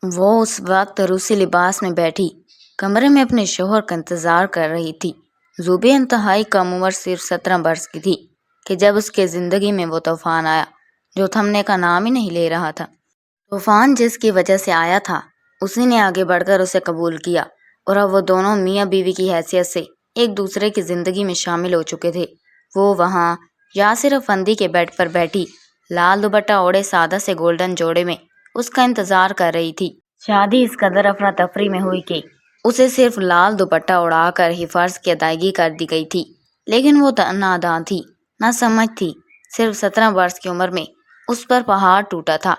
وہ اس وقت روسی لباس میں بیٹھی کمرے میں اپنے شوہر کا انتظار کر رہی تھی۔ زوبی انتہائی کم عمر صرف 17 برس کی تھی کہ جب اس کے زندگی میں وہ طوفان آیا جو تھمنے کا نام ہی نہیں لے رہا تھا۔ طوفان جس کی وجہ سے آیا تھا اسی نے آگے بڑھ کر اسے قبول کیا اور اب وہ دونوں میاں بیوی کی حیثیت سے ایک دوسرے کی زندگی میں شامل ہو چکے تھے۔ وہ وہاں یاسر افندی کے بیڈ پر بیٹھی لال دوپٹہ اوڑھے سادہ سے گولڈن جوڑے میں اس کا انتظار کر رہی تھی۔ شادی اس قدر افراتفری میں ہوئی کہ اسے صرف لال دوپٹہ اڑا کر ہی فرض کی ادائیگی کر دی گئی تھی، لیکن وہ نادان تھی، نہ سمجھ تھی۔ صرف 17 برس کی عمر میں اس پر پہاڑ ٹوٹا تھا۔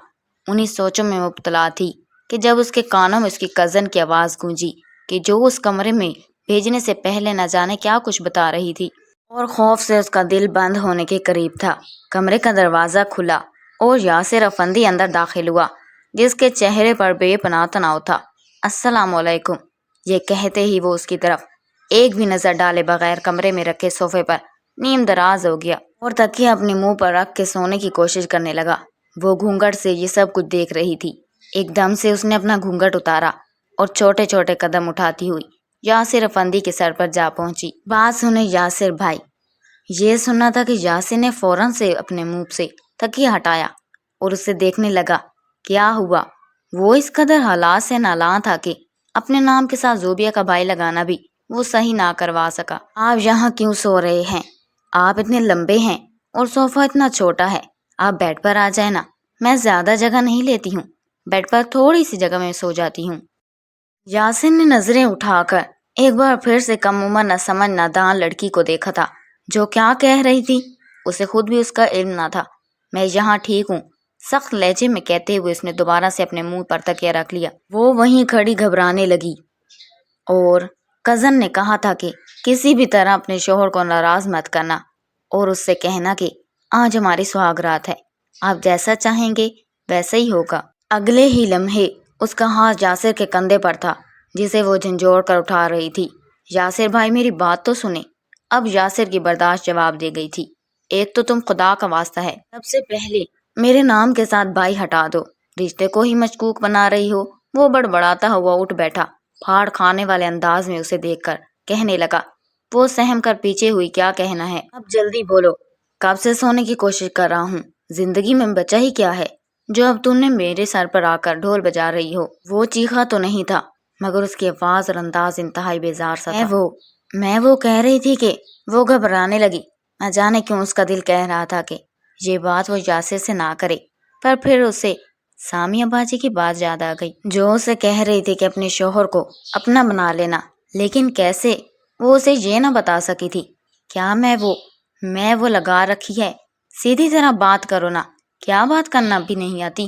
انہی سوچوں میں مبتلا تھی کہ جب اس کے کانوں میں اس کی کزن کی آواز گونجی کہ جو اس کمرے میں بھیجنے سے پہلے نہ جانے کیا کچھ بتا رہی تھی، اور خوف سے اس کا دل بند ہونے کے قریب تھا۔ کمرے کا دروازہ کھلا اور یاسر افندی اندر داخل ہوا جس کے چہرے پر بے پناہ تناؤ تھا۔ السلام علیکم، یہ کہتے ہی وہ اس کی طرف ایک بھی نظر ڈالے بغیر کمرے میں رکھے صوفے پر نیم دراز ہو گیا اور تکیہ اپنے منہ پر رکھ کے سونے کی کوشش کرنے لگا۔ وہ گھونگھٹ سے یہ سب کچھ دیکھ رہی تھی۔ ایک دم سے اس نے اپنا گھونگھٹ اتارا اور چھوٹے چھوٹے قدم اٹھاتی ہوئی یاسر افندی کے سر پر جا پہنچی۔ بات سنے یاسر بھائی، یہ سننا تھا کہ یاسر نے فوراً سے اپنے منہ سے تکیہ ہٹایا اور اسے دیکھنے لگا۔ کیا ہوا؟ وہ اس قدر حالات سے نالاں تھا کہ اپنے نام کے ساتھ زوبیہ کا بھائی لگانا بھی وہ صحیح نہ کروا سکا۔ آپ یہاں کیوں سو رہے ہیں؟ آپ اتنے لمبے ہیں اور صوفہ اتنا چھوٹا ہے، آپ بیڈ پر آ جائیں نا، میں زیادہ جگہ نہیں لیتی ہوں، بیڈ پر تھوڑی سی جگہ میں سو جاتی ہوں۔ یاسر نے نظریں اٹھا کر ایک بار پھر سے کم عمر نہ سمجھ نادان لڑکی کو دیکھا تھا جو کیا کہہ رہی تھی، اسے خود بھی اس کا علم نہ تھا۔ میں یہاں ٹھیک ہوں، سخت لہجے میں کہتے ہوئے اس نے دوبارہ سے اپنے منہ پر تکیہ رکھ لیا۔ وہ وہیں کھڑی گھبرانے لگی اور کزن نے کہا تھا کہ کسی بھی طرح اپنے شوہر کو ناراض مت کرنا اور اس سے کہنا کہ آج ہماری سہاگ رات ہے، آپ جیسا چاہیں گے ویسا ہی ہوگا۔ اگلے ہی لمحے اس کا ہاتھ یاسر کے کندھے پر تھا جسے وہ جھنجھوڑ کر اٹھا رہی تھی۔ یاسر بھائی میری بات تو سنیں۔ اب یاسر کی برداشت جواب دے گئی تھی۔ ایک تو تم خدا کا واسطہ ہے، سب سے پہلے میرے نام کے ساتھ بھائی ہٹا دو، رشتے کو ہی مشکوک بنا رہی ہو۔ وہ بڑبڑاتا ہوا اٹھ بیٹھا، پھاڑ کھانے والے انداز میں اسے دیکھ کر کہنے لگا۔ وہ سہم کر پیچھے ہوئی، کیا کہنا ہے؟ اب جلدی بولو، کب سے سونے کی کوشش کر رہا ہوں، زندگی میں بچا ہی کیا ہے جو اب تم نے میرے سر پر آ کر ڈھول بجا رہی ہو؟ وہ چیخا تو نہیں تھا مگر اس کی آواز اور انداز انتہائی بیزار سا تھا۔ میں وہ کہہ رہی تھی کہ وہ گھبرانے لگی، نہ جانے کیوں اس کا دل کہہ رہا تھا کہ یہ بات وہ یاسر سے نہ کرے، پر پھر اسے سامیہ باجی کی بات یاد آ گئی جو اسے کہہ رہی تھی کہ اپنے شوہر کو اپنا بنا لینا، لیکن کیسے؟ وہ اسے یہ نہ بتا سکی تھی۔ کیا میں وہ لگا رکھی ہے؟ سیدھی طرح بات کرو نا، کیا بات کرنا بھی نہیں آتی؟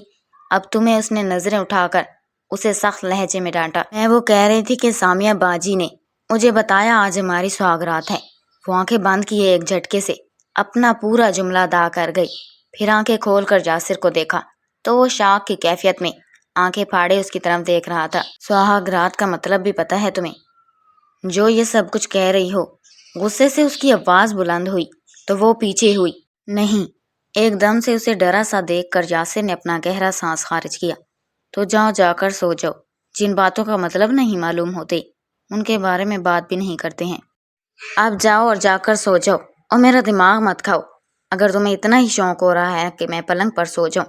اب تمہیں؟ اس نے نظریں اٹھا کر اسے سخت لہجے میں ڈانٹا۔ میں وہ کہہ رہی تھی کہ سامیہ باجی نے مجھے بتایا آج ہماری سہاگ رات ہے۔ وہ آنکھیں بند کیے ایک جھٹکے سے اپنا پورا جملہ ادا کر گئی، پھر آنکھیں کھول کر یاسر کو دیکھا تو وہ شاک کی کیفیت میں آنکھیں پھاڑے اس کی طرف دیکھ رہا تھا۔ سہاگ رات کا مطلب بھی پتہ ہے تمہیں؟ جو یہ سب کچھ کہہ رہی ہو؟ غصے سے اس کی آواز بلند ہوئی تو وہ پیچھے ہوئی۔ نہیں، ایک دم سے اسے ڈرا سا دیکھ کر یاسر نے اپنا گہرا سانس خارج کیا۔ تو جاؤ، جا کر سو جاؤ، جن باتوں کا مطلب نہیں معلوم ہوتے ان کے بارے میں بات بھی نہیں کرتے ہیں۔ اب جاؤ اور جا کر سو جاؤ اور میرا دماغ مت کھاؤ۔ اگر تمہیں اتنا ہی شوق ہو رہا ہے کہ میں پلنگ پر سو جاؤں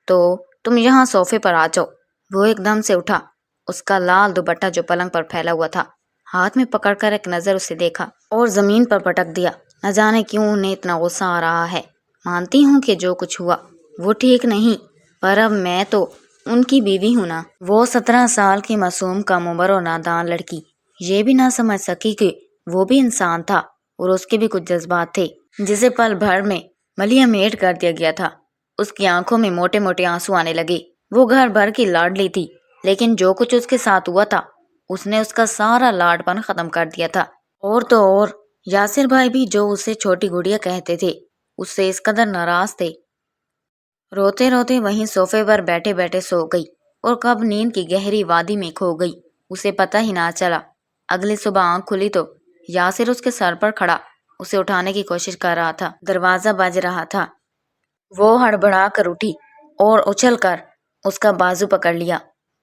تو تم یہاں صوفے پر آ جاؤ۔ وہ ایک دم سے اٹھا، اس کا لال دوپٹہ جو پلنگ پر پھیلا ہوا تھا ہاتھ میں پکڑ کر ایک نظر اسے دیکھا اور زمین پر پٹک دیا۔ نہ جانے کیوں انہیں اتنا غصہ آ رہا ہے۔ مانتی ہوں کہ جو کچھ ہوا وہ ٹھیک نہیں، پر اب میں تو ان کی بیوی ہوں نا۔ وہ 17 سال کی معصوم کم عمر اور نادان لڑکی یہ بھی نہ سمجھ سکی کہ وہ بھی انسان تھا اور اس کے بھی کچھ جذبات تھے جسے پل بھر میں ملیا میٹ کر دیا گیا تھا۔ اس کی آنکھوں میں موٹے موٹے آنسو آنے لگے۔ وہ گھر بھر کی لاڈلی تھی، لیکن جو کچھ اس کے ساتھ ہوا تھا اس نے اس کا سارا لاڈ پن ختم کر دیا تھا۔ اور تو اور یاسر بھائی بھی جو اسے چھوٹی گڑیا کہتے تھے اس سے اس قدر ناراض تھے۔ روتے روتے وہیں صوفے پر بیٹھے بیٹھے سو گئی اور کب نیند کی گہری وادی میں کھو گئی اسے پتہ ہی نہ چلا۔ اگلی صبح آنکھ کھلی تو یاسر اس کے سر پر کھڑا اسے اٹھانے کی کوشش کر رہا تھا۔ دروازہ بج رہا تھا۔ وہ ہڑبڑا کر اٹھی اور اچھل کر اس کا بازو پکڑ لیا۔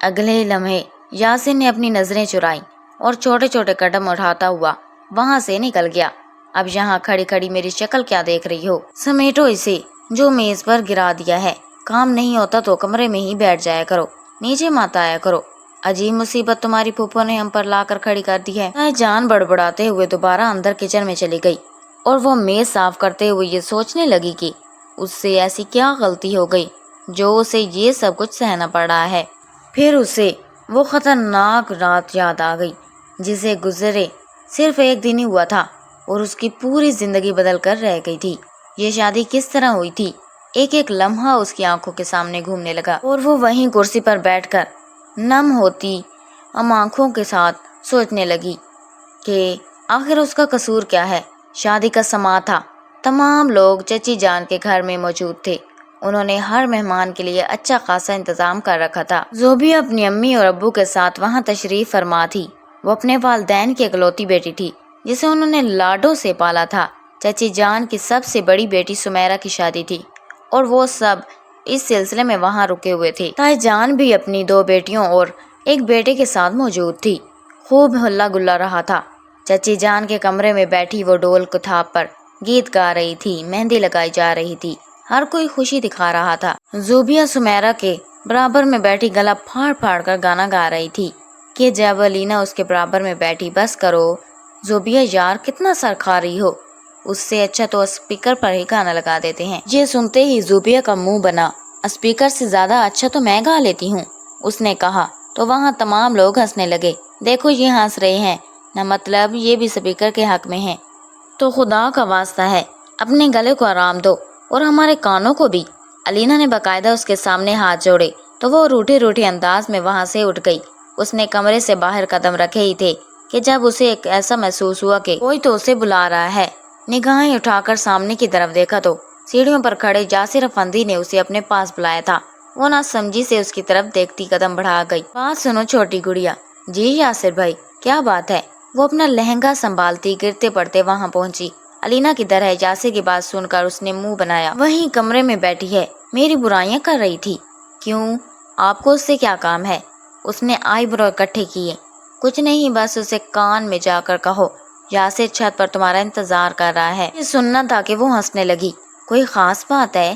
اگلے لمحے یاسر نے اپنی نظریں چرائیں اور چھوٹے چھوٹے قدم اٹھاتا ہوا وہاں سے نکل گیا۔ اب یہاں کھڑی کھڑی میری شکل کیا دیکھ رہی ہو؟ سمیٹو اسے جو میز پر گرا دیا ہے۔ کام نہیں ہوتا تو کمرے میں ہی بیٹھ جایا کرو، نیچے مت آیا کرو۔ عجیب مصیبت تمہاری پھوپھو نے ہم پر لا کر کھڑی کر دی ہے۔ تائی جان بڑبڑاتے ہوئے دوبارہ اندر کچن میں چلی گئی اور وہ میز صاف کرتے ہوئے یہ سوچنے لگی کہ اس سے ایسی کیا غلطی ہو گئی جو اسے یہ سب کچھ سہنا پڑ رہا ہے۔ پھر اسے وہ خطرناک رات یاد آ گئی جسے گزرے صرف ایک دن ہی ہوا تھا اور اس کی پوری زندگی بدل کر رہ گئی تھی۔ یہ شادی کس طرح ہوئی تھی؟ ایک ایک لمحہ اس کی آنکھوں کے سامنے گھومنے لگا اور وہ وہیں کرسی پر بیٹھ کر نم ہوتی آنکھوں کے ساتھ سوچنے لگی کہ آخر اس کا قصور کیا ہے۔ شادی کا سماں تھا، تمام لوگ چچی جان کے گھر میں موجود تھے۔ انہوں نے ہر مہمان کے لیے اچھا خاصا انتظام کر رکھا تھا۔ زوبیہ اپنی امی اور ابو کے ساتھ وہاں تشریف فرما تھی۔ وہ اپنے والدین کی اکلوتی بیٹی تھی جسے انہوں نے لاڈوں سے پالا تھا۔ چچی جان کی سب سے بڑی بیٹی سمیرہ کی شادی تھی اور وہ سب اس سلسلے میں وہاں رکے ہوئے تھے۔ تائی جان بھی اپنی 2 بیٹیوں اور ایک بیٹے کے ساتھ موجود تھی۔ خوب ہلا گلا رہا تھا۔ چچی جان کے کمرے میں بیٹھی وہ ڈول کو تھاپ پر گیت گا رہی تھی، مہندی لگائی جا رہی تھی، ہر کوئی خوشی دکھا رہا تھا۔ زوبیہ سمیرہ کے برابر میں بیٹھی گلا پھاڑ پھاڑ کر گانا گا رہی تھی کہ جب الینا اس کے برابر میں بیٹھی، بس کرو زوبیہ یار کتنا سر کھا رہی ہو، اس سے اچھا تو اسپیکر پر ہی گانا لگا دیتے ہیں۔ یہ سنتے ہی زوبیہ کا منہ بنا، اسپیکر سے زیادہ اچھا تو میں گا لیتی ہوں، اس نے کہا تو وہاں تمام لوگ ہنسنے لگے۔ دیکھو یہ ہنس رہے ہیں نہ، مطلب یہ بھی اسپیکر کے حق میں ہیں، تو خدا کا واسطہ ہے اپنے گلے کو آرام دو اور ہمارے کانوں کو بھی۔ الینا نے باقاعدہ اس کے سامنے ہاتھ جوڑے تو وہ روٹھے روٹھے انداز میں وہاں سے اٹھ گئی۔ اس نے کمرے سے باہر قدم رکھے ہی تھے کہ جب اسے ایک ایسا محسوس ہوا کہ کوئی تو اسے بلا رہا ہے۔ نگاہیں اٹھا کر سامنے کی طرف دیکھا تو سیڑھیوں پر کھڑے یاسر افندی نے اسے اپنے پاس بلایا تھا۔ وہ نہ سمجھی سے اس کی طرف دیکھتی قدم بڑھا گئی۔ بات سنو چھوٹی گڑیا۔ جی یاسر بھائی کیا بات ہے؟ وہ اپنا لہنگا سنبھالتی گرتے پڑتے وہاں پہنچی۔ الینا کدھر ہے؟ یاسر کی بات سن کر اس نے منہ بنایا۔ وہیں کمرے میں بیٹھی ہے، میری برائیاں کر رہی تھی۔ کیوں؟ آپ کو اس سے کیا کام ہے؟ اس نے آئی برو اکٹھے کیے۔ کچھ نہیں، بس اسے کان میں جا کر کہو یاسر چھت پر تمہارا انتظار کر رہا ہے۔ یہ سننا تھا کہ وہ ہنسنے لگی۔ کوئی خاص بات ہے؟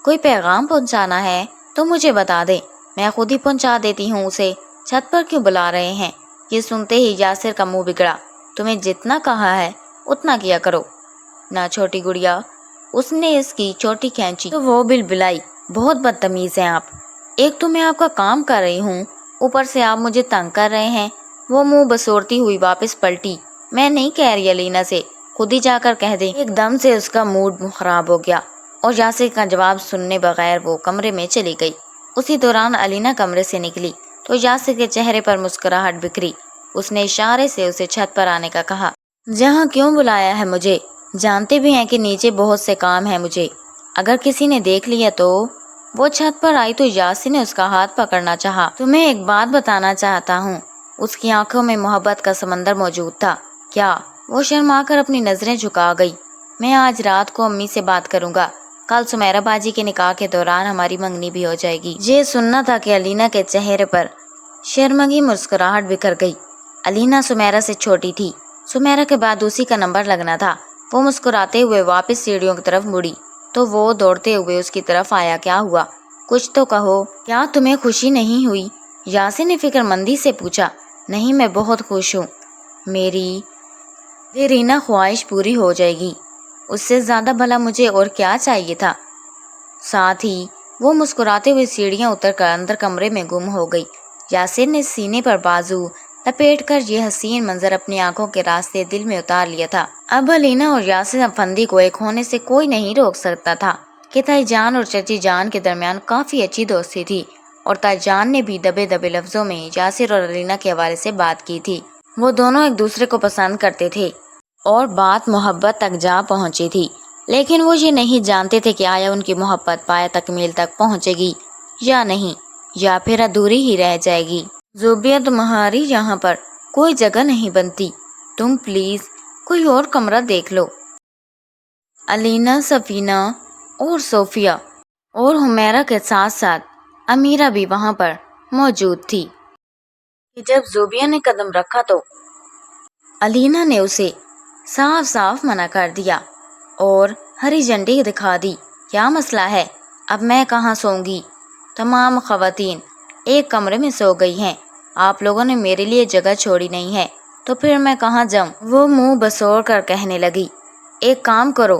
کوئی پیغام پہنچانا ہے تو مجھے بتا دے، میں خود ہی پہنچا دیتی ہوں اسے۔ چھت پر کیوں بلا رہے ہیں؟ یہ سنتے ہی یاسر کا منہ بگڑا۔ تمہیں جتنا کہا ہے اتنا کیا کرو نہ چھوٹی گڑیا۔ اس نے اس کی چوٹی کھینچی تو وہ بلبلائی، بہت بدتمیز ہیں آپ۔ ایک تو میں آپ کا کام کر رہی ہوں، اوپر سے آپ مجھے تنگ کر رہے ہیں۔ وہ منہ بسورتی ہوئی واپس پلٹی۔ میں نہیں کہہ رہی الینا سے، خود ہی جا کر کہہ دے۔ ایک دم سے اس کا موڈ خراب ہو گیا اور یاسر کا جواب سننے بغیر وہ کمرے میں چلی گئی۔ اسی دوران الینا کمرے سے نکلی تو یاسر کے چہرے پر مسکراہٹ بکھری۔ اس نے اشارے سے اسے چھت پر آنے کا کہا۔ جہاں کیوں بلایا ہے مجھے؟ جانتے بھی ہیں کہ نیچے بہت سے کام ہیں مجھے، اگر کسی نے دیکھ لیا تو۔ وہ چھت پر آئی تو یاسر نے اس کا ہاتھ پکڑنا چاہا۔ تمہیں ایک بات بتانا چاہتا ہوں۔ اس کی آنکھوں میں محبت کا سمندر موجود تھا۔ کیا؟ وہ شرما کر اپنی نظریں جھکا گئی۔ میں آج رات کو امی سے بات کروں گا، کل سمیرہ باجی کے نکاح کے دوران ہماری منگنی بھی ہو جائے گی۔ یہ سننا تھا کہ الینا کے چہرے پر شرمگی مسکراہٹ بکھر گئی۔ الینا سمیرہ سے چھوٹی تھی، سمیرہ کے بعد اسی کا نمبر لگنا تھا۔ وہ مسکراتے ہوئے واپس سیڑھیوں کی طرف مڑی تو وہ دوڑتے ہوئے اس کی طرف آیا۔ کیا ہوا؟ کچھ تو کہو۔ کیا تمہیں خوشی نہیں ہوئی؟ یاسر نے فکر مندی سے پوچھا۔ نہیں، میں بہت خوش ہوں، میری دیرینہ خواہش پوری ہو جائے گی، اس سے زیادہ بھلا مجھے اور کیا چاہیے تھا۔ ساتھ ہی وہ مسکراتے ہوئے سیڑھیاں اتر کر اندر کمرے میں گم ہو گئی۔ یاسر نے سینے پر بازو لپیٹ کر یہ حسین منظر اپنی آنکھوں کے راستے دل میں اتار لیا تھا۔ اب الینا اور یاسر افندی کو ایک ہونے سے کوئی نہیں روک سکتا تھا کہ تائی جان اور چچی جان کے درمیان کافی اچھی دوستی تھی اور تائی جان نے بھی دبے دبے لفظوں میں یاسر اور الینا کے حوالے سے بات کی تھی۔ وہ دونوں ایک دوسرے کو پسند کرتے تھے اور بات محبت تک جا پہنچی تھی، لیکن وہ یہ نہیں جانتے تھے کہ آیا ان کی محبت پایہ تکمیل تک پہنچے گی یا نہیں، یا پھر ادھوری ہی رہ جائے گی۔ زوبیہ تمہاری یہاں پر کوئی جگہ نہیں بنتی، تم پلیز کوئی اور کمرہ دیکھ لو۔ الینا، سفینہ اور صوفیہ اور حمیرہ کے ساتھ ساتھ امیرہ بھی وہاں پر موجود تھی کہ جب زوبیہ نے قدم رکھا تو علینا نے اسے صاف صاف منع کر دیا اور ہری جھنڈی دکھا دی۔ کیا مسئلہ ہے؟ اب میں کہاں سوؤں گی؟ تمام خواتین ایک کمرے میں سو گئی ہیں، آپ لوگوں نے میرے لیے جگہ چھوڑی نہیں ہے تو پھر میں کہاں جاؤں؟ وہ منہ بسوڑ کر کہنے لگی، ایک کام کرو،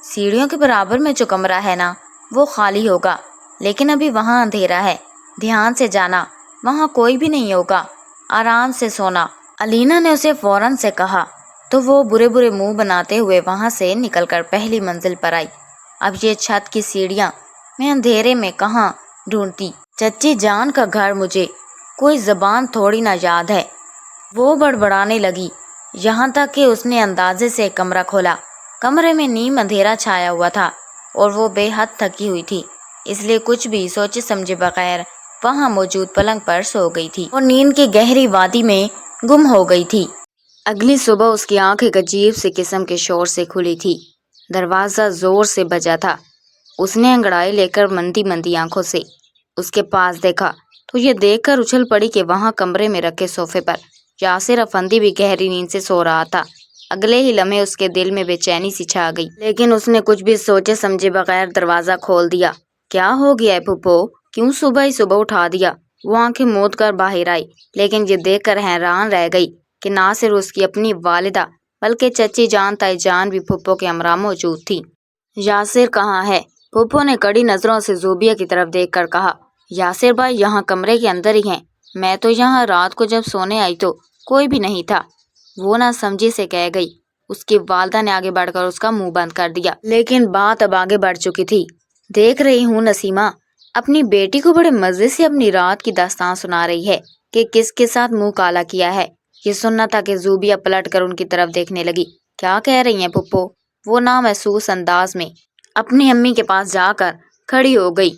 سیڑھیوں کے برابر میں جو کمرہ ہے نا وہ خالی ہوگا، لیکن ابھی وہاں اندھیرا ہے، دھیان سے جانا، وہاں کوئی بھی نہیں ہوگا، آرام سے سونا۔ علینا نے اسے فوراً سے کہا تو وہ برے برے منہ بناتے ہوئے وہاں سے نکل کر پہلی منزل پر آئی۔ اب یہ چھت کی سیڑھیاں میں اندھیرے میں کہاں ڈھونڈتی؟ چچی جان کا گھر مجھے کوئی زبان تھوڑی نہ یاد ہے۔ وہ بڑبڑانے لگی یہاں تک کہ اس نے اندازے سے کمرہ کھولا۔ کمرے میں نیم اندھیرا چھایا ہوا تھا اور وہ بے حد تھکی ہوئی تھی، اس لیے کچھ بھی سوچے سمجھے بغیر وہاں موجود پلنگ پر سو گئی تھی اور نیند کی گہری وادی میں گم ہو گئی تھی۔ اگلی صبح اس کی آنکھ ایک عجیب سی قسم کے شور سے کھلی تھی۔ دروازہ زور سے بجا تھا۔ اس نے انگڑائی لے کر مندی مندی آنکھوں سے اس کے پاس دیکھا تو یہ دیکھ کر اچھل پڑی کہ وہاں کمرے میں رکھے صوفے پر یاسر افندی بھی گہری نیند سے سو رہا تھا۔ اگلے ہی لمحے اس کے دل میں بے چینی سی چھا گئی، لیکن اس نے کچھ بھی سوچے سمجھے بغیر دروازہ کھول دیا۔ کیا ہو گیا ہے پھپھو؟ کیوں صبح ہی صبح اٹھا دیا؟ وہ آنکھیں موند کر باہر آئی، لیکن یہ دیکھ کر حیران رہ گئی کہ نہ صرف اس کی اپنی والدہ بلکہ چچی جان تائی جان بھی پھپھو کے ہمراہ موجود تھی۔ یاسر کہاں ہے؟ پھپھو نے کڑی نظروں سے زوبیہ کی طرف دیکھ کر کہا۔ یاسر بھائی یہاں کمرے کے اندر ہی ہیں، میں تو یہاں رات کو جب سونے آئی تو کوئی بھی نہیں تھا، وہ نہ سمجھی سے کہہ گئی۔ اس کی والدہ نے آگے بڑھ کر اس کا منہ بند کر دیا، لیکن بات اب آگے بڑھ چکی تھی۔ دیکھ رہی ہوں نسیمہ اپنی بیٹی کو بڑے مزے سے اپنی رات کی داستان سنا رہی ہے کہ کس کے ساتھ منہ کالا کیا ہے۔ یہ سننا تھا کہ زوبیہ پلٹ کر ان کی طرف دیکھنے لگی۔ کیا کہہ رہی ہیں پھپھو؟ وہ نامحسوس انداز میں اپنی امی کے پاس جا کر کھڑی ہو گئی۔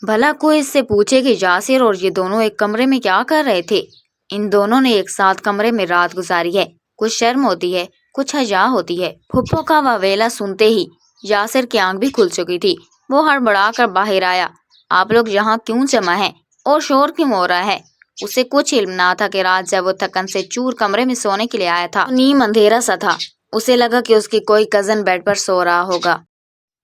بھلا کوئی اس سے پوچھے کہ یاسر اور یہ دونوں ایک کمرے میں کیا کر رہے تھے؟ ان دونوں نے ایک ساتھ کمرے میں رات گزاری ہے، کچھ شرم ہوتی ہے، کچھ حیا ہوتی ہے۔ پھپھو کا واویلا سنتے ہی یاسر کی آنکھ بھی کھل چکی تھی۔ وہ ہڑبڑا کر باہر آیا۔ آپ لوگ یہاں کیوں جمع ہیں اور شور کیوں ہو رہا ہے؟ اسے کچھ علم نہ تھا کہ رات جب وہ تھکن سے چور کمرے میں سونے کے لیے آیا تھا تو نیم اندھیرا سا تھا۔ اسے لگا کہ اس کی کوئی کزن بیڈ پر سو رہا ہوگا،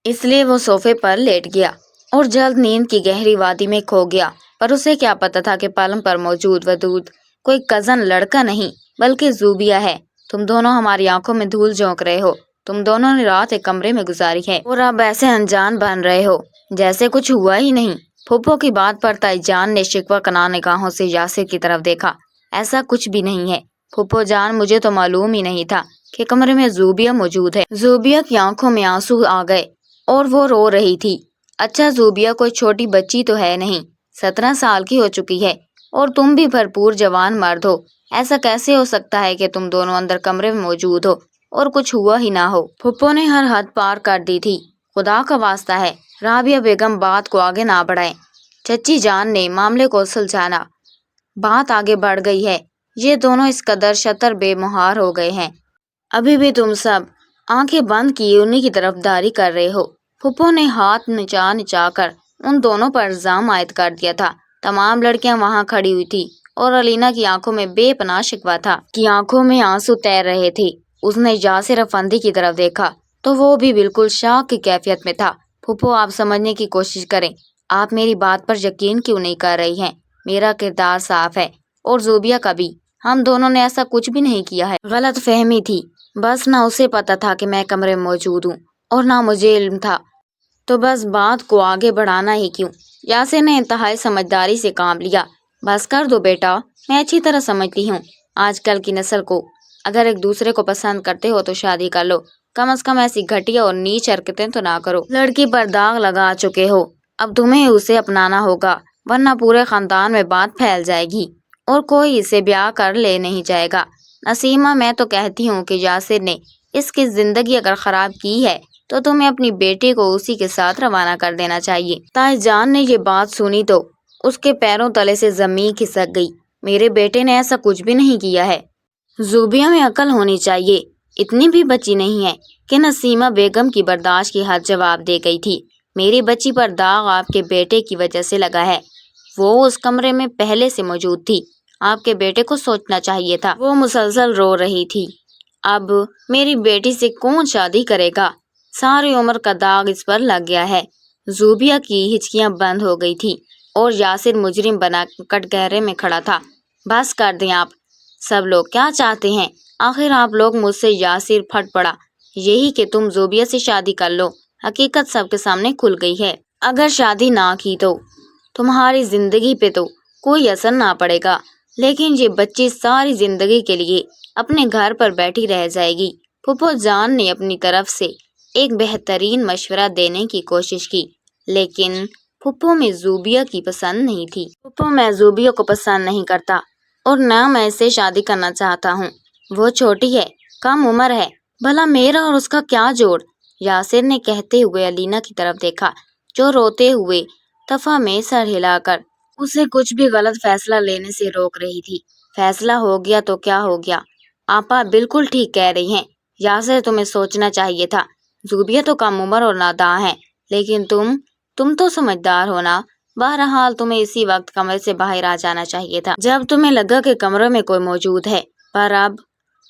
اس لیے وہ صوفے پر لیٹ گیا اور جلد نیند کی گہری وادی میں کھو گیا۔ پر اسے کیا پتا تھا کہ پلنگ پر موجود ودود کوئی کزن لڑکا نہیں بلکہ زوبیہ ہے۔ تم دونوں ہماری آنکھوں میں دھول جھونک رہے ہو، تم دونوں نے رات ایک کمرے میں گزاری ہے اور اب ایسے انجان بن رہے ہو جیسے کچھ ہوا ہی نہیں۔ پھپھو کی بات پر تائی جان نے شکوہ کناں نگاہوں سے یاسر کی طرف دیکھا۔ ایسا کچھ بھی نہیں ہے پھپھو جان، مجھے تو معلوم ہی نہیں تھا کہ کمرے میں زوبیہ موجود ہے۔ زوبیہ کی آنکھوں میں آنسو آ گئے اور وہ رو رہی تھی۔ اچھا زوبیہ کوئی چھوٹی بچی تو ہے نہیں، 17 سال کی ہو چکی ہے اور تم بھی بھرپور جوان مرد ہو، ایسا کیسے ہو سکتا ہے کہ تم دونوں اندر کمرے میں موجود ہو اور کچھ ہوا ہی نہ ہو؟ پھپھو نے ہر حد پار کر دی تھی۔ خدا کا واسطہ ہے رابعہ بیگم بات کو آگے نہ بڑھائیں، چچی جان نے معاملے کو سلجھانا۔ بات آگے بڑھ گئی ہے، یہ دونوں اس قدر شتر بے مہار ہو گئے ہیں، ابھی بھی تم سب آنکھیں بند کیے انہی کی طرف داری کر رہے ہو۔ پھپھو نے ہاتھ نچا نچا کر ان دونوں پر الزام عائد کر دیا تھا۔ تمام لڑکیاں وہاں کھڑی ہوئی تھی اور علینا کی آنکھوں میں بے پناہ شکوہ تھا، کی آنکھوں میں آنسو تیر رہے تھے۔ اس نے یاسر افندی کی طرف دیکھا تو وہ بھی بالکل شاک کی کیفیت میں تھا۔ پھپھو آپ سمجھنے کی کوشش کریں، آپ میری بات پر یقین کیوں نہیں کر رہی ہیں؟ میرا کردار صاف ہے اور زوبیہ کا بھی، ہم دونوں نے ایسا کچھ بھی نہیں کیا ہے۔ غلط فہمی تھی، بس نہ اسے پتا تھا کہ میں کمرے میں موجود ہوں اور نہ مجھے علم تھا، تو بس بات کو آگے بڑھانا ہی کیوں؟ یاسر نے انتہائی سمجھداری سے کام لیا۔ بس کر دو بیٹا، میں اچھی طرح سمجھتی ہوں آج کل کی نسل کو، اگر ایک دوسرے کو پسند کرتے ہو تو شادی کر لو، کم از کم ایسی گھٹیا اور نیچ حرکتیں تو نہ کرو۔ لڑکی پر داغ لگا چکے ہو، اب تمہیں اسے اپنانا ہوگا ورنہ پورے خاندان میں بات پھیل جائے گی اور کوئی اسے بیاہ کر لے نہیں جائے گا۔ نسیمہ میں تو کہتی ہوں کہ یاسر نے اس کی زندگی اگر خراب کی ہے تو تمہیں اپنی بیٹی کو اسی کے ساتھ روانہ کر دینا چاہیے۔ تائی جان نے یہ بات سنی تو اس کے پیروں تلے سے زمین کھسک گئی۔ میرے بیٹے نے ایسا کچھ بھی نہیں کیا ہے۔ زوبیہ میں عقل ہونی چاہیے، اتنی بھی بچی نہیں ہے کہ نسیمہ بیگم کی برداشت کی حد جواب دے گئی تھی۔ میری بچی پر داغ آپ کے بیٹے کی وجہ سے لگا ہے، وہ اس کمرے میں پہلے سے موجود تھی۔ آپ کے بیٹے کو سوچنا چاہیے تھا۔ وہ مسلسل رو رہی تھی۔ اب میری بیٹی سے کون شادی کرے گا؟ ساری عمر کا داغ اس پر لگ گیا ہے۔ زوبیہ کی ہچکیاں بند ہو گئی تھی اور یاسر مجرم بنا کٹ گہرے میں کھڑا تھا۔ بس کر دیں آپ سب لوگ، کیا چاہتے ہیں آخر آپ لوگ مجھ سے؟ یاسر پھٹ پڑا۔ یہی کہ تم زوبیہ سے شادی کر لو۔ حقیقت سب کے سامنے کھل گئی ہے۔ اگر شادی نہ کی تو تمہاری زندگی پہ تو کوئی اثر نہ پڑے گا، لیکن یہ بچی ساری زندگی کے لیے اپنے گھر پر بیٹھی رہ جائے گی۔ پھپھو جان نے اپنی طرف سے ایک بہترین مشورہ دینے کی کوشش کی، لیکن پھپھو میں زوبیہ کی پسند نہیں تھی۔ پھپھو میں زوبیہ کو پسند نہیں کرتا اور نہ میں اس سے شادی کرنا چاہتا ہوں۔ وہ چھوٹی ہے، کم عمر ہے، بھلا میرا اور اس کا کیا جوڑ؟ یاسر نے کہتے ہوئے علینا کی طرف دیکھا جو روتے ہوئے دفعہ میں سر ہلا کر اسے کچھ بھی غلط فیصلہ لینے سے روک رہی تھی۔ فیصلہ ہو گیا تو کیا ہو گیا؟ آپا بالکل ٹھیک کہہ رہی ہیں یاسر، تمہیں سوچنا چاہیے تھا۔ زوبیہ تو کم عمر اور ناداں ہے، لیکن تم تو سمجھدار ہو نا۔ بہرحال تمہیں اسی وقت کمرے سے باہر آ جانا چاہیے تھا جب تمہیں لگا کہ کمرے میں کوئی موجود ہے، پر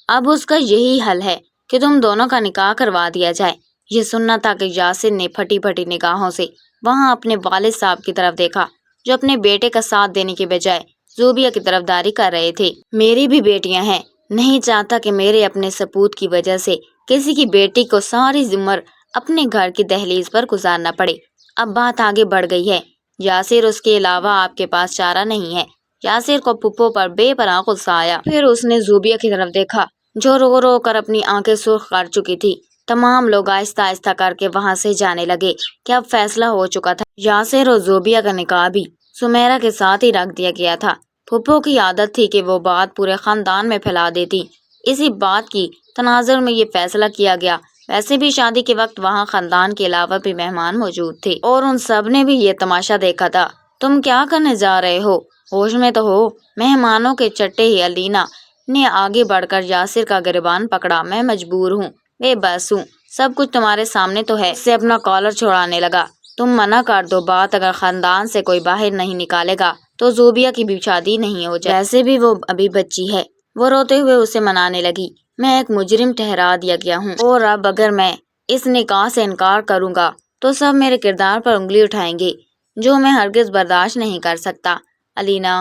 اب اس کا یہی حل ہے کہ تم دونوں کا نکاح کروا دیا جائے۔ یہ سننا تھا کہ یاسر نے پھٹی پھٹی نگاہوں سے وہاں اپنے والد صاحب کی طرف دیکھا جو اپنے بیٹے کا ساتھ دینے کے بجائے زوبیہ کی طرفداری کر رہے تھے۔ میری بھی بیٹیاں ہیں، نہیں چاہتا کہ میرے اپنے سپوت کی وجہ سے کسی کی بیٹی کو ساری عمر اپنے گھر کی دہلیز پر گزارنا پڑے۔ اب بات آگے بڑھ گئی ہے یاسر، اس کے علاوہ آپ کے پاس چارہ نہیں ہے۔ یاسر کو پھپھو پر بے پناہ غصہ آیا۔ پھر اس نے زوبیہ کی طرف دیکھا جو رو رو کر اپنی آنکھیں سرخ کر چکی تھی۔ تمام لوگ آہستہ آہستہ کر کے وہاں سے جانے لگے کہ اب فیصلہ ہو چکا تھا۔ یاسر اور زوبیہ کا نکاح بھی سمیرہ کے ساتھ ہی رکھ دیا گیا تھا۔ پھپھو کی عادت تھی کہ وہ بات پورے خاندان میں پھیلا دیتی۔ اسی بات کی تناظر میں یہ فیصلہ کیا گیا۔ ویسے بھی شادی کے وقت وہاں خاندان کے علاوہ بھی مہمان موجود تھے اور ان سب نے بھی یہ تماشا دیکھا تھا۔ تم کیا کرنے جا رہے ہو؟ ہوش میں تو ہو؟ مہمانوں کے چٹے ہی علینا نے آگے بڑھ کر یاسر کا گریبان پکڑا۔ میں مجبور ہوں، بے بس ہوں، سب کچھ تمہارے سامنے تو ہے۔ اس سے اپنا کالر چھڑانے لگا۔ تم منع کر دو بات، اگر خاندان سے کوئی باہر نہیں نکالے گا تو زوبیہ کی بھی شادی نہیں ہو جائے۔ ویسے بھی وہ ابھی بچی ہے۔ وہ روتے ہوئے اسے منانے لگی۔ میں ایک مجرم ٹھہرا دیا گیا ہوں اور اب اگر میں اس نکاح سے انکار کروں گا تو سب میرے کردار پر انگلی اٹھائیں گے، جو میں ہرگز برداشت نہیں کر سکتا۔ علینا،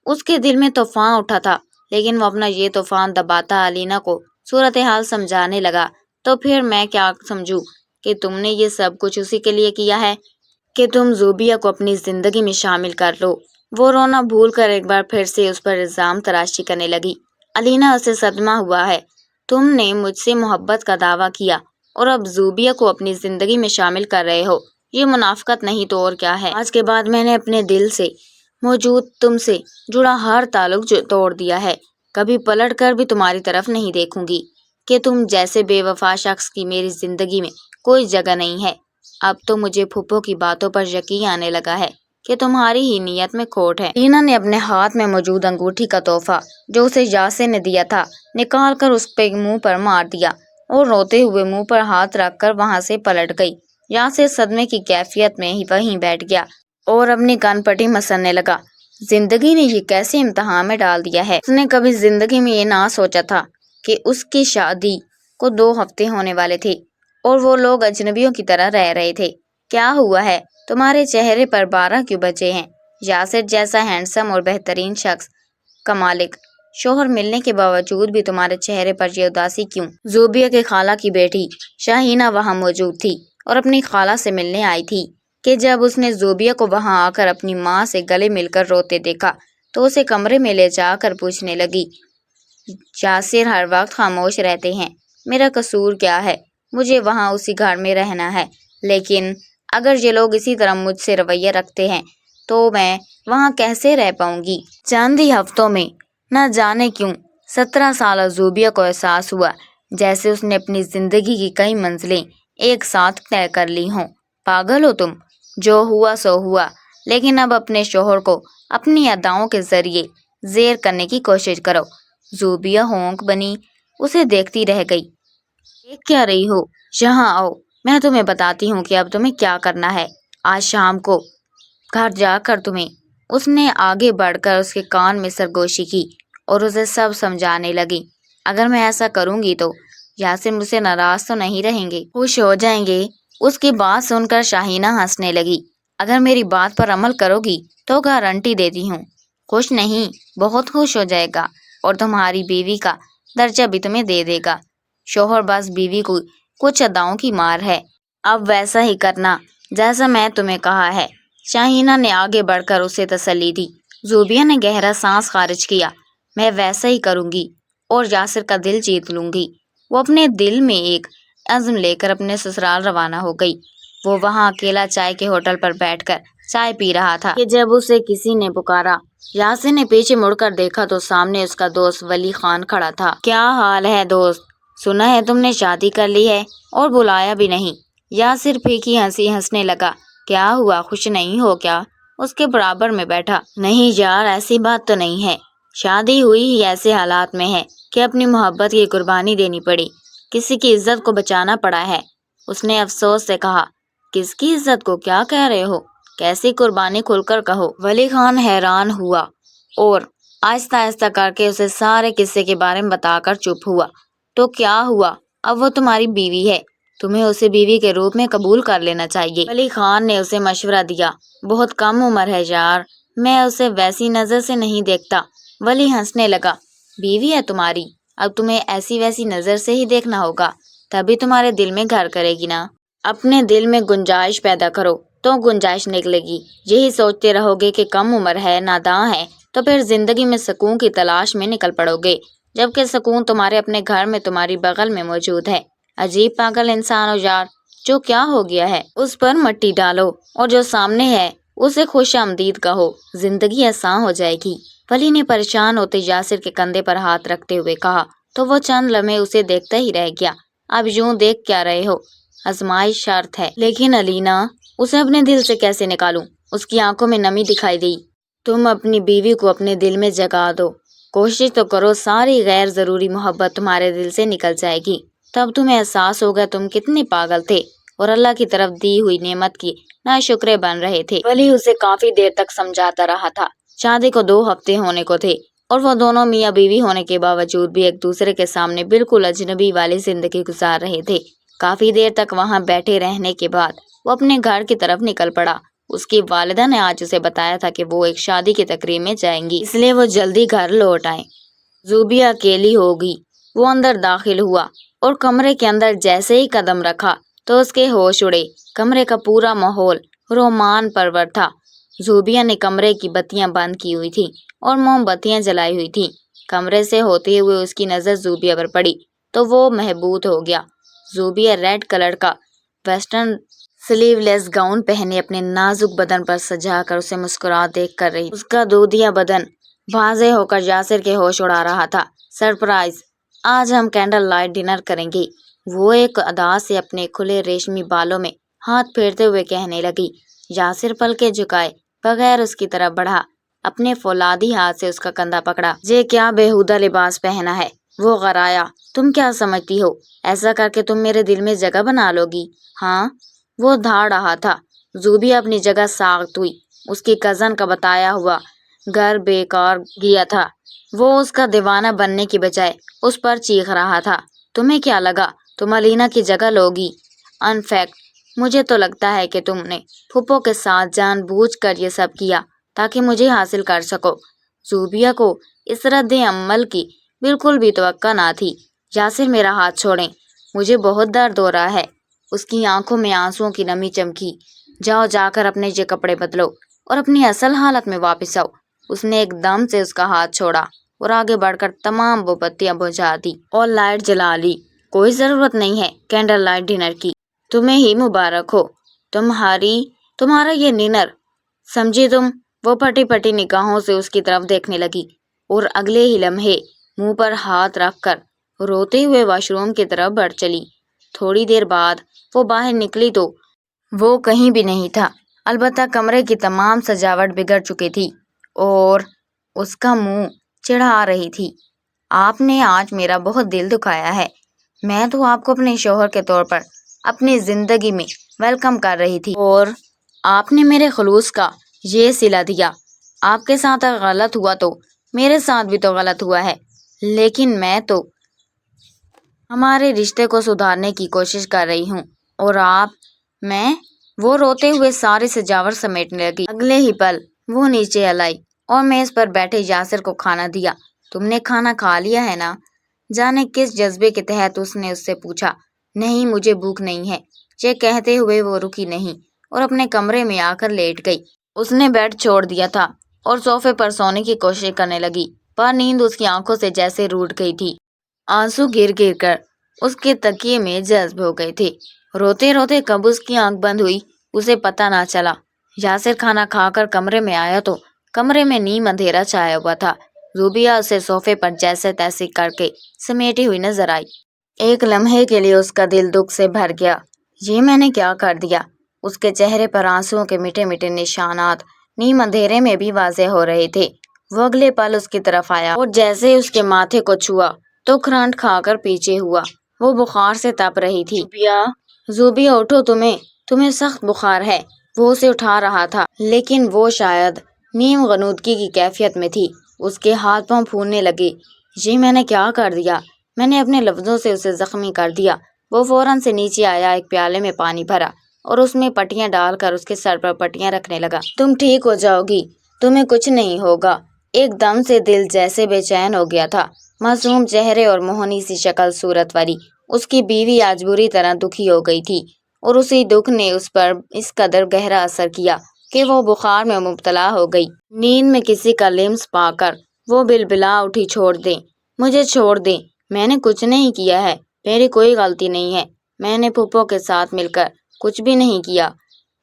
اس کے دل میں طوفان اٹھا تھا، لیکن وہ اپنا یہ طوفان دباتا علینا کو صورتحال سمجھانے لگا۔ تو پھر میں کیا سمجھوں کہ تم نے یہ سب کچھ اسی کے لیے کیا ہے کہ تم زوبیہ کو اپنی زندگی میں شامل کر لو۔ وہ رونا بھول کر ایک بار پھر سے اس پر الزام تراشی کرنے لگی۔ علینا، اسے صدمہ ہوا ہے، تم نے مجھ سے محبت کا دعویٰ کیا اور اب زوبیہ کو اپنی زندگی میں شامل کر رہے ہو۔ یہ منافقت نہیں تو اور کیا ہے؟ آج کے بعد میں نے اپنے دل سے موجود تم سے جڑا ہر تعلق توڑ دیا ہے۔ کبھی پلٹ کر بھی تمہاری طرف نہیں دیکھوں گی کہ تم جیسے بے وفا شخص کی میری زندگی میں کوئی جگہ نہیں ہے۔ اب تو مجھے پھپھو کی باتوں پر یقین آنے لگا ہے کہ تمہاری ہی نیت میں کھوٹ ہے۔ رینا نے اپنے ہاتھ میں موجود انگوٹھی کا تحفہ جو اسے یاسر نے دیا تھا نکال کر اس کے منہ پر مار دیا اور روتے ہوئے منہ پر ہاتھ رکھ کر وہاں سے پلٹ گئی۔ یاسر صدمے کی کیفیت میں ہی وہیں بیٹھ گیا اور اپنی کان پٹی مسلنے لگا۔ زندگی نے یہ کیسے امتحان میں ڈال دیا ہے؟ اس نے کبھی زندگی میں یہ نہ سوچا تھا کہ اس کی شادی کو 2 ہفتے ہونے والے تھے اور وہ لوگ اجنبیوں کی طرح رہ رہے تھے۔ کیا ہوا ہے؟ تمہارے چہرے پر 12 کیوں بجے ہیں؟ یاسر جیسا ہینڈسم اور بہترین شخص کا مالک شوہر ملنے کے باوجود بھی تمہارے چہرے پر یہ اداسی کیوں؟ زوبیہ کے خالہ کی بیٹی شاہینہ وہاں موجود تھی اور اپنی خالہ سے ملنے آئی تھی کہ جب اس نے زوبیہ کو وہاں آ کر اپنی ماں سے گلے مل کر روتے دیکھا تو اسے کمرے میں لے جا کر پوچھنے لگی، یاسر ہر وقت خاموش رہتے ہیں، میرا قصور کیا ہے؟ مجھے وہاں اسی گھر میں رہنا ہے، لیکن اگر یہ لوگ اسی طرح مجھ سے رویہ رکھتے ہیں تو میں وہاں کیسے رہ پاؤں گی؟ چند ہی ہفتوں میں نہ جانے کیوں 17 سالہ زوبیہ کو احساس ہوا جیسے اس نے اپنی زندگی کی کئی منزلیں ایک ساتھ طے کر لی ہوں۔ پاگل ہو تم؟ جو ہوا سو ہوا، لیکن اب اپنے شوہر کو اپنی اداؤں کے ذریعے زیر کرنے کی کوشش کرو۔ زوبیہ ہونک بنی اسے دیکھتی رہ گئی۔ دیکھ کیا رہی ہو؟ یہاں آؤ، میں تمہیں بتاتی ہوں کہ اب تمہیں کیا کرنا ہے۔ آج شام کو گھر جا کر تمہیں اس نے آگے بڑھ کر اس کے کان میں سرگوشی کی اور اسے سب سمجھانے لگی۔ اگر میں ایسا کروں گی تو یاسر مجھ سے ناراض تو نہیں رہیں گے، خوش ہو جائیں گے۔ اس کی بات سن کر شاہینہ ہنسنے لگی۔ اگر میری بات پر عمل کرو گی تو گارنٹی دیتی ہوں خوش نہیں، بہت خوش ہو جائے گا اور تمہاری بیوی کا درجہ بھی تمہیں دے دے گا۔ شوہر بس بیوی کو کچھ اداؤں کی مار ہے، اب ویسا ہی کرنا جیسا میں تمہیں کہا ہے۔ شاہینہ نے آگے بڑھ کر اسے تسلی دی۔ زوبیہ نے گہرا سانس خارج کیا۔ میں ویسا ہی کروں گی اور یاسر کا دل جیت لوں گی۔ وہ اپنے دل میں ایک عزم لے کر اپنے سسرال روانہ ہو گئی۔ وہ وہاں اکیلا چائے کے ہوٹل پر بیٹھ کر چائے پی رہا تھا کہ جب اسے کسی نے پکارا۔ یاسر نے پیچھے مڑ کر دیکھا تو سامنے اس کا دوست ولی خان کھڑا تھا۔ کیا حال ہے دوست؟ سنا ہے تم نے شادی کر لی ہے اور بلایا بھی نہیں۔ یاسر پھیکی ہنسی ہنسنے لگا۔ کیا ہوا، خوش نہیں ہو کیا؟ اس کے برابر میں بیٹھا۔ نہیں یار، ایسی بات تو نہیں ہے، شادی ہوئی ہی ایسے حالات میں ہے کہ اپنی محبت کی قربانی دینی پڑی، کسی کی عزت کو بچانا پڑا ہے۔ اس نے افسوس سے کہا۔ کس کی عزت کو کیا کہہ رہے ہو؟ کیسی قربانی، کھل کر کہو۔ ولی خان حیران ہوا اور آہستہ آہستہ کر کے اسے سارے قصے کے بارے میں بتا کر چپ ہوا۔ تو کیا ہوا؟ اب وہ تمہاری بیوی ہے، تمہیں اسے بیوی کے روپ میں قبول کر لینا چاہیے۔ ولی خان نے اسے مشورہ دیا۔ بہت کم عمر ہے یار، میں اسے ویسی نظر سے نہیں دیکھتا۔ ولی ہنسنے لگا۔ بیوی ہے تمہاری، اب تمہیں ایسی ویسی نظر سے ہی دیکھنا ہوگا، تبھی تمہارے دل میں گھر کرے گی نا۔ اپنے دل میں گنجائش پیدا کرو تو گنجائش نکلے گی۔ یہی سوچتے رہو گے کہ کم عمر ہے، ناداں ہے، تو پھر زندگی میں سکون کی تلاش میں نکل پڑو گے، جبکہ سکون تمہارے اپنے گھر میں تمہاری بغل میں موجود ہے۔ عجیب پاگل انسان ہو یار، جو کیا ہو گیا ہے اس پر مٹی ڈالو اور جو سامنے ہے اسے خوش آمدید کہو، زندگی آسان ہو جائے گی۔ ولی نے پریشان ہوتے یاسر کے کندھے پر ہاتھ رکھتے ہوئے کہا تو وہ چند لمحے اسے دیکھتا ہی رہ گیا۔ اب یوں دیکھ کیا رہے ہو؟ آزمائش شرط ہے، لیکن علینا اسے اپنے دل سے کیسے نکالوں؟ اس کی آنکھوں میں نمی دکھائی دی۔ تم اپنی بیوی کو اپنے دل میں جگا دو، کوشش تو کرو، ساری غیر ضروری محبت تمہارے دل سے نکل جائے گی، تب تمہیں احساس ہوگا تم کتنے پاگل تھے اور اللہ کی طرف دی ہوئی نعمت کی ناشکرے بن رہے تھے۔ ولی اسے کافی دیر تک سمجھاتا رہا تھا۔ شادی کو 2 ہفتے ہونے کو تھے اور وہ دونوں میاں بیوی ہونے کے باوجود بھی ایک دوسرے کے سامنے بالکل اجنبی والی زندگی گزار رہے تھے۔ کافی دیر تک وہاں بیٹھے رہنے کے بعد وہ اپنے گھر کی طرف نکل پڑا۔ اس کی والدہ نے آج اسے بتایا تھا کہ وہ ایک شادی کی تقریب میں جائیں گی، اس لیے وہ جلدی گھر لوٹ آئے۔ زوبیہ اکیلی ہوگی۔ وہ اندر داخل ہوا اور کمرے کے اندر جیسے ہی قدم رکھا تو اس کے ہوش اڑے۔ کمرے کا پورا ماحول رومان پرور تھا۔ زوبیہ نے کمرے کی بتیاں بند کی ہوئی تھی اور موم بتیاں جلائی ہوئی تھی۔ کمرے سے ہوتے ہوئے اس کی نظر زوبیہ پر پڑی تو وہ محبوط ہو گیا۔ زوبیہ ریڈ کلر کا ویسٹرن سلیو لیس گاؤن پہنے اپنے نازک بدن پر سجا کر اسے مسکراہٹ دیکھ کر رہی۔ اس کا دودھیا بدن واضح ہو کر یاسر کے ہوش اڑا رہا تھا۔ سرپرائز، آج ہم کینڈل لائٹ ڈنر کریں گے، وہ ایک ادا سے اپنے کھلے ریشمی بالوں میں ہاتھ پھیرتے ہوئے کہنے لگی۔ یاسر پلکیں جھکائے بغیر اس کی طرف بڑھا، اپنے فولادی ہاتھ سے اس کا کندھا پکڑا۔ یہ کیا بےہودہ لباس پہنا ہے؟ وہ غرایا۔ تم کیا سمجھتی ہو ایسا کر کے تم میرے دل میں جگہ بنا لو گی؟ ہاں، وہ دھاڑ رہا تھا۔ زوبیہ اپنی جگہ ساخت ہوئی۔ اس کی کزن کا بتایا ہوا گھر بیکار گیا تھا۔ وہ اس کا دیوانہ بننے کی بجائے اس پر چیخ رہا تھا۔ تمہیں کیا لگا تم علینا کی جگہ لوگی؟ انفیکٹ مجھے تو لگتا ہے کہ تم نے پھپھو کے ساتھ جان بوجھ کر یہ سب کیا تاکہ مجھے حاصل کر سکو۔ زوبیہ کو اس رد عمل کی بالکل بھی توقع نہ تھی۔ یاسر، میرا ہاتھ چھوڑیں، مجھے بہت درد ہو رہا ہے۔ اس کی آنکھوں میں آنسوؤں کی نمی چمکی۔ جاؤ، جا کر اپنے یہ کپڑے بدلو اور اپنی اصل حالت میں واپس آؤ۔ اس نے ایک دم سے اس کا ہاتھ چھوڑا اور آگے بڑھ کر تمام وہ بتیاں بجھا دی اور لائٹ جلا لی۔ کوئی ضرورت نہیں ہے کینڈل لائٹ ڈنر کی، تمہیں ہی مبارک ہو تمہارا یہ ڈنر، سمجھی تم؟ وہ پھٹی پھٹی نگاہوں سے اس کی طرف دیکھنے لگی اور اگلے ہی لمحے منہ پر ہاتھ رکھ کر روتے ہوئے واش روم کی طرف بڑھ چلی۔ تھوڑی دیر بعد وہ باہر نکلی تو وہ کہیں بھی نہیں تھا، البتہ کمرے کی تمام سجاوٹ بگڑ چکی تھی اور اس کا منہ چڑھا رہی تھی۔ آپ نے آج میرا بہت دل دکھایا ہے۔ میں تو آپ کو اپنے شوہر کے طور پر اپنی زندگی میں ویلکم کر رہی تھی اور آپ نے میرے خلوص کا یہ صلہ دیا۔ آپ کے ساتھ اگر غلط ہوا تو میرے ساتھ بھی تو غلط ہوا ہے، لیکن میں تو ہمارے رشتے کو سدھارنے کی کوشش کر رہی ہوں اور آپ میں وہ روتے ہوئے ساری سجاوٹ سمیٹنے لگی۔ اگلے ہی پل وہ نیچے آئی اور میز پر بیٹھے یاسر کو کھانا دیا۔ تم نے کھانا کھا لیا ہے نا؟ جانے کس جذبے کے تحت اس نے اس سے پوچھا۔ نہیں، مجھے بھوک نہیں ہے، یہ کہتے ہوئے وہ رکی نہیں اور اپنے کمرے میں آ کر لیٹ گئی۔ اس نے بیڈ چھوڑ دیا تھا اور صوفے پر سونے کی کوشش کرنے لگی، پر نیند اس کی آنکھوں سے جیسے روٹھ گئی تھی۔ آنسو گر گر کر اس کے تکیے میں جذب ہو گئے تھے۔ روتے روتے کب اس کی آنکھ بند ہوئی اسے پتہ نہ چلا۔ یاسر کھانا کھا کر کمرے میں آیا تو کمرے میں نیم اندھیرا چھایا ہوا تھا۔ زوبیہ اسے صوفے پر جیسے تیسے کر کے سمیٹی ہوئی نظر آئی۔ ایک لمحے کے لیے اس کا دل دکھ سے بھر گیا۔ یہ میں نے کیا کر دیا؟ اس کے چہرے پر آنسوؤں کے میٹھے میٹھے نشانات نیم اندھیرے میں بھی واضح ہو رہے تھے۔ وہ اگلے پل اس کی طرف آیا اور جیسے اس کے ماتھے کو چھوا تو کرنٹ کھا کر پیچھے ہوا۔ وہ بخار سے تپ رہی تھی۔ زوبیہ اٹھو، تمہیں سخت بخار ہے۔ وہ اسے اٹھا رہا تھا لیکن وہ شاید نیم غنودگی کی کیفیت میں تھی۔ اس کے ہاتھ پاؤں پھولنے لگے۔ یہ میں نے کیا کر دیا؟ میں نے اپنے لفظوں سے اسے زخمی کر دیا۔ وہ فوراً سے نیچے آیا، ایک پیالے میں پانی بھرا اور اس میں پٹیاں ڈال کر اس کے سر پر پٹیاں رکھنے لگا۔ تم ٹھیک ہو جاؤ گی، تمہیں کچھ نہیں ہوگا۔ ایک دم سے دل جیسے بے چین ہو گیا تھا۔ معصوم چہرے اور موہنی سی شکل صورت والی اس کی بیوی آج بری طرح دکھی ہو گئی تھی اور اسی دکھ نے اس پر اس قدر گہرا اثر کیا کہ وہ بخار میں مبتلا ہو گئی۔ نیند میں کسی کا لمس پا کر وہ بلبلا اٹھی، چھوڑ دیں مجھے، چھوڑ دیں، میں نے کچھ نہیں کیا ہے، میری کوئی غلطی نہیں ہے، میں نے پھپھو کے ساتھ مل کر کچھ بھی نہیں کیا،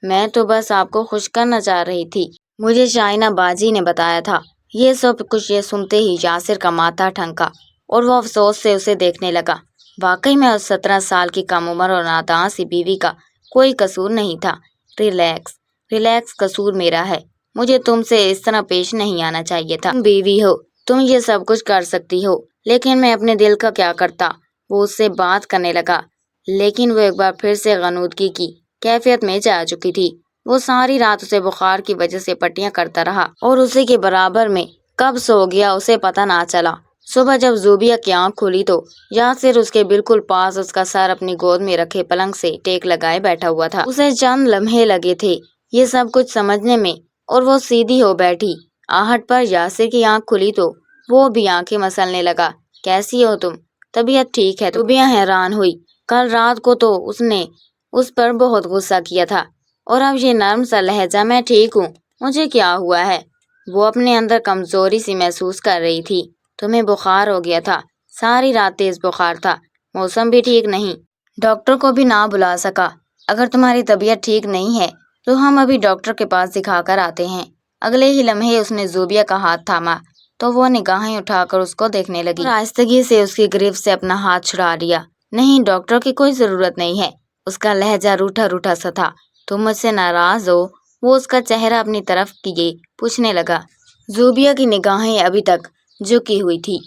میں تو بس آپ کو خوش کرنا چاہ رہی تھی، مجھے شائنہ باجی نے بتایا تھا۔ یہ سب کچھ یہ سنتے ہی یاسر کا ماتھا ٹھنکا اور وہ افسوس سے اسے دیکھنے لگا۔ واقعی میں اس 17 سال کی کم عمر اور ناداں سی بیوی کا کوئی قصور نہیں تھا۔ ریلیکس، قصور میرا ہے، مجھے تم سے اس طرح پیش نہیں آنا چاہیے تھا۔ تم بیوی ہو، تم یہ سب کچھ کر سکتی ہو، لیکن میں اپنے دل کا کیا کرتا؟ وہ اس سے بات کرنے لگا لیکن وہ ایک بار پھر سے غنودگی کی کیفیت میں جا چکی تھی۔ وہ ساری رات اسے بخار کی وجہ سے پٹیاں کرتا رہا اور اسی کے برابر میں کب سو گیا اسے پتہ نہ چلا۔ صبح جب زوبیہ کی آنکھ کھلی تو یاسر اس کے بالکل پاس اس کا سر اپنی گود میں رکھے پلنگ سے ٹیک لگائے بیٹھا ہوا تھا۔ اسے چند لمحے لگے تھے یہ سب کچھ سمجھنے میں اور وہ سیدھی ہو بیٹھی۔ آہٹ پر یاسر کی آنکھ کھلی تو وہ بھی آنکھیں مسلنے لگا۔ کیسی ہو تم؟ طبیعت ٹھیک ہے؟ زوبیہ حیران ہوئی۔ کل رات کو تو اس نے اس پر بہت غصہ کیا تھا اور اب یہ نرم سا لہجہ، میں ٹھیک ہوں، مجھے کیا ہوا ہے؟ وہ اپنے اندر کمزوری سی محسوس کر رہی تھی۔ تمہیں بخار ہو گیا تھا، ساری رات تیز بخار تھا، موسم بھی ٹھیک نہیں، ڈاکٹر کو بھی نہ بلا سکا۔ اگر تمہاری طبیعت ٹھیک نہیں ہے تو ہم ابھی ڈاکٹر کے پاس دکھا کر آتے ہیں۔ اگلے ہی لمحے اس نے زوبیہ کا ہاتھ تھاما تو وہ نگاہیں اٹھا کر اس کو دیکھنے لگی اور آہستگی سے اس کی گرفت سے اپنا ہاتھ چھڑا لیا۔ نہیں، ڈاکٹر کی کوئی ضرورت نہیں ہے۔ اس کا لہجہ روٹھا روٹھا سا تھا۔ تم مجھ سے ناراض ہو؟ وہ اس کا چہرہ اپنی طرف کیے پوچھنے لگا۔ زوبیہ کی نگاہیں ابھی تک جھکی ہوئی تھی۔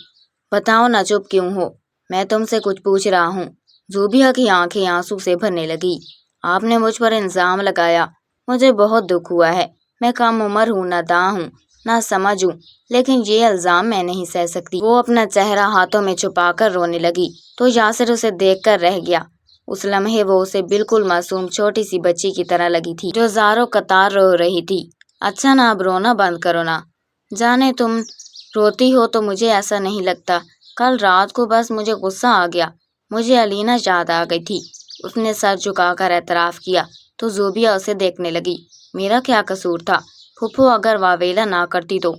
بتاؤ نہ، چپ کیوں ہو؟ میں تم سے کچھ پوچھ رہا ہوں۔ زوبیہ کی آنکھیں آنسو سے بھرنے لگی۔ آپ نے مجھ پر الزام لگایا، مجھے بہت دکھ ہوا ہے، میں کم عمر ہوں، ناداں ہوں، نہ سمجھ ہوں، لیکن یہ الزام میں نہیں سہ سکتی۔ وہ اپنا چہرہ ہاتھوں میں چھپا کر رونے لگی تو یاسر اسے دیکھ کر رہ گیا۔ اس لمحے وہ اسے بالکل معصوم چھوٹی سی بچی کی طرح لگی تھی جو زاروں قطار رو رہی تھی۔ اچھا نا، اب رونا بند کرو نا، جانے تم روتی ہو تو مجھے ایسا نہیں لگتا، کل رات کو بس مجھے غصہ آ گیا، مجھے علینا یاد آ گئی تھی۔ اس نے سر جھکا کر اعتراف کیا تو زوبیہ اسے دیکھنے لگی۔ میرا کیا قصور تھا؟ پھپھو اگر واویلا نہ کرتی تو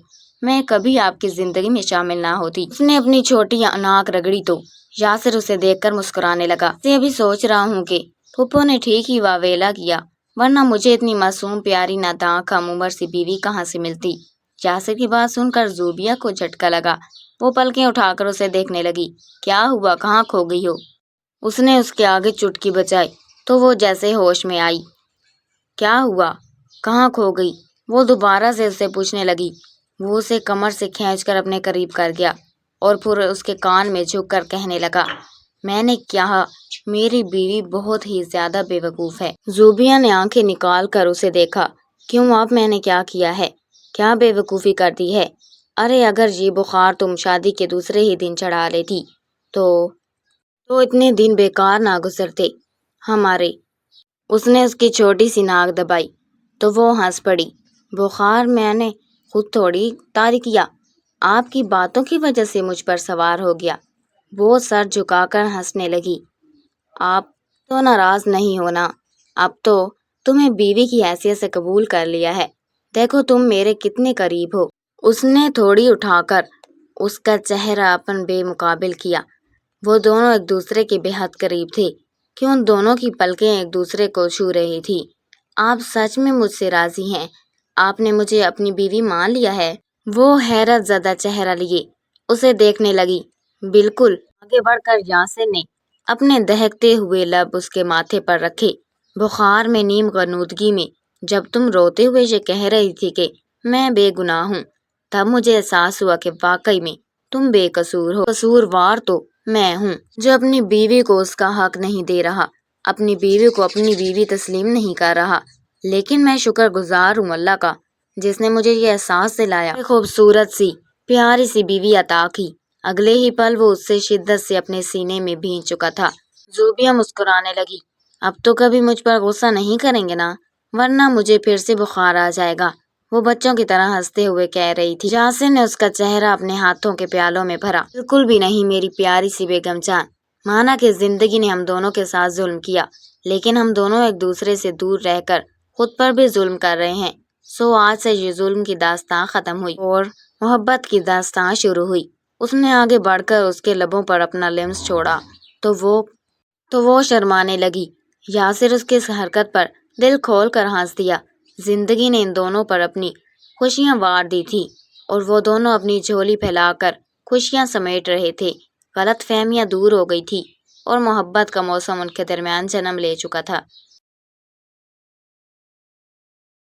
میں کبھی آپ کی زندگی میں شامل نہ ہوتی۔ اس نے اپنی چھوٹی ناک رگڑی تو یاسر اسے دیکھ کر مسکرانے لگا۔ میں ابھی سوچ رہا ہوں کہ پھپھو نے ٹھیک ہی واویلا کیا، ورنہ مجھے اتنی معصوم پیاری ناداں کم عمر سی بیوی کہاں سے ملتی۔ یاسر کی بات سن کر زوبیہ کو جھٹکا لگا۔ وہ پلکیں اٹھا کر اسے دیکھنے لگی۔ کیا ہوا، کہاں کھو گئی ہو؟ اس نے اس کے آگے چٹکی بجائی تو وہ جیسے ہوش میں آئی۔ کیا ہوا، کہاں کھو گئی؟ وہ دوبارہ سے اسے پوچھنے لگی۔ وہ اسے کمر سے کھینچ کر اپنے قریب کر گیا اور پھر اس کے کان میں جھک کر کہنے لگا، میں نے کہا میری بیوی بہت ہی زیادہ بے وقوف ہے۔ زوبیہ نے آنکھیں نکال کر اسے دیکھا۔ کیوں، اب میں نے کیا کیا ہے؟ کیا بے وقوفی کرتی ہے؟ ارے اگر یہ بخار تم شادی کے دوسرے ہی دن چڑھا لیتی تو اتنے دن بیکار نہ گزرتے ہمارے۔ اس نے اس کی چھوٹی سی ناک دبائی تو وہ ہنس پڑی۔ بخار میں نے خود تھوڑی طاری کیا، آپ کی باتوں کی وجہ سے مجھ پر سوار ہو گیا۔ وہ سر جھکا کر ہنسنے لگی۔ آپ تو ناراض نہیں ہونا، اب تو تمہیں بیوی کی حیثیت سے قبول کر لیا ہے، دیکھو تم میرے کتنے قریب ہو۔ اس نے تھوڑی اٹھا کر اس کا چہرہ اپن بے مقابل کیا۔ وہ دونوں ایک دوسرے کے بے حد قریب تھے کہ ان دونوں کی پلکیں ایک دوسرے کو چھو رہی تھی۔ آپ سچ میں مجھ سے راضی ہیں؟ آپ نے مجھے اپنی بیوی مان لیا ہے؟ وہ حیرت زدہ چہرہ لیے اسے دیکھنے لگی۔ بالکل۔ آگے بڑھ کر یاسر نے اپنے دہکتے ہوئے لب اس کے ماتھے پر رکھے۔ بخار میں نیم غنودگی میں جب تم روتے ہوئے یہ کہہ رہی تھی کہ میں بے گناہ ہوں، تب مجھے احساس ہوا کہ واقعی میں تم بے قصور ہو۔ قصوروار تو میں ہوں جو اپنی بیوی کو اس کا حق نہیں دے رہا، اپنی بیوی کو اپنی بیوی تسلیم نہیں کر رہا، لیکن میں شکر گزار ہوں اللہ کا جس نے مجھے یہ احساس دلایا، خوبصورت سی پیاری سی بیوی عطا کی۔ اگلے ہی پل وہ اس سے شدت سے اپنے سینے میں بھینچ چکا تھا۔ زوبیہ مسکرانے لگی۔ اب تو کبھی مجھ پر غصہ نہیں کریں گے نا، ورنہ مجھے پھر سے بخار آ جائے گا، وہ بچوں کی طرح ہنستے ہوئے کہہ رہی تھی۔ یاسر نے اس کا چہرہ اپنے ہاتھوں کے پیالوں میں بھرا۔ بالکل بھی نہیں میری پیاری سی بیگم جان، مانا کہ زندگی نے ہم دونوں کے ساتھ ظلم کیا، لیکن ہم دونوں ایک دوسرے سے دور رہ کر خود پر بھی ظلم کر رہے ہیں، سو آج سے یہ ظلم کی داستان ختم ہوئی اور محبت کی داستان شروع ہوئی۔ اس نے آگے بڑھ کر اس کے لبوں پر اپنا لمس چھوڑا تو وہ شرمانے لگی۔ یاسر اس کی اس حرکت پر دل کھول کر ہنس دیا۔ زندگی نے ان دونوں پر اپنی خوشیاں وار دی تھی اور وہ دونوں اپنی جھولی پھیلا کر خوشیاں سمیٹ رہے تھے۔ غلط فہمیاں دور ہو گئی تھی اور محبت کا موسم ان کے درمیان جنم لے چکا تھا۔